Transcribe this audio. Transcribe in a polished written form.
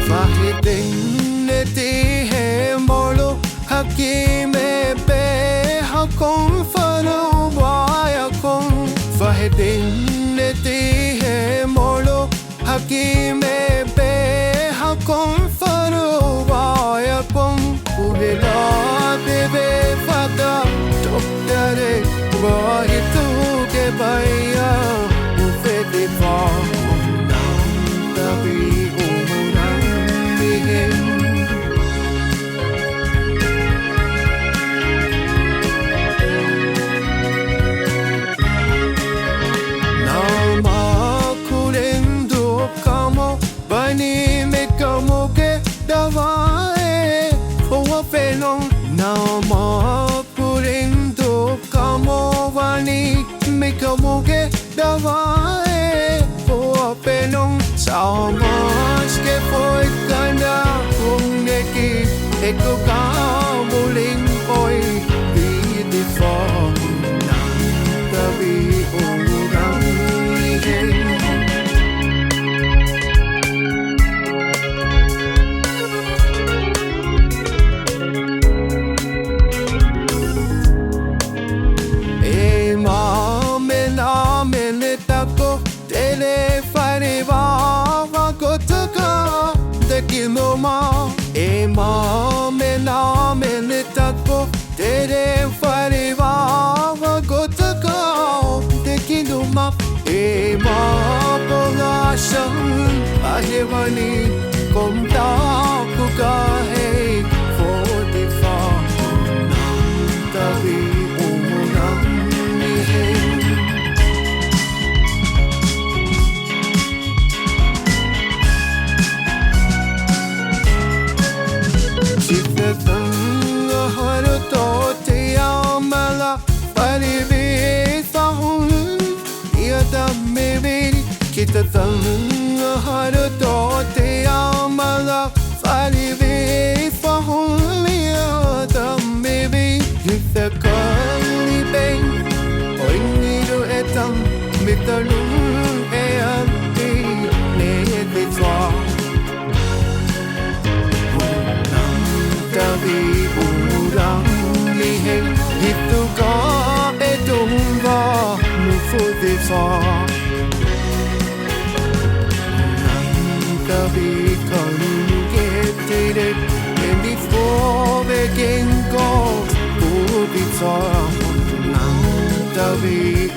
Fahidinity molo hakime be hakon fano wayakon Fahidinity molo hakime be hakon fano wayakon Ulila bebe fata tokdare wahitu ke baya ufete fa Nama purindu kamo vani mikamuge davae po penong samas ke foi kana uneki eko kamuling oi di fo na tabi urang Kinoma ema mena menetako tere fariva gotaka de kinoma ema pogashan ajevani komta kukahe fortifa tabi umunam Kita tanga har to te amala falive fahun liya tam baby kita kali bang oi nido etam mitalun eanti ne etwa nam tabi urang lihen itu ka etumba mufude fa Tabi get it and before they can go, who be far? Tabi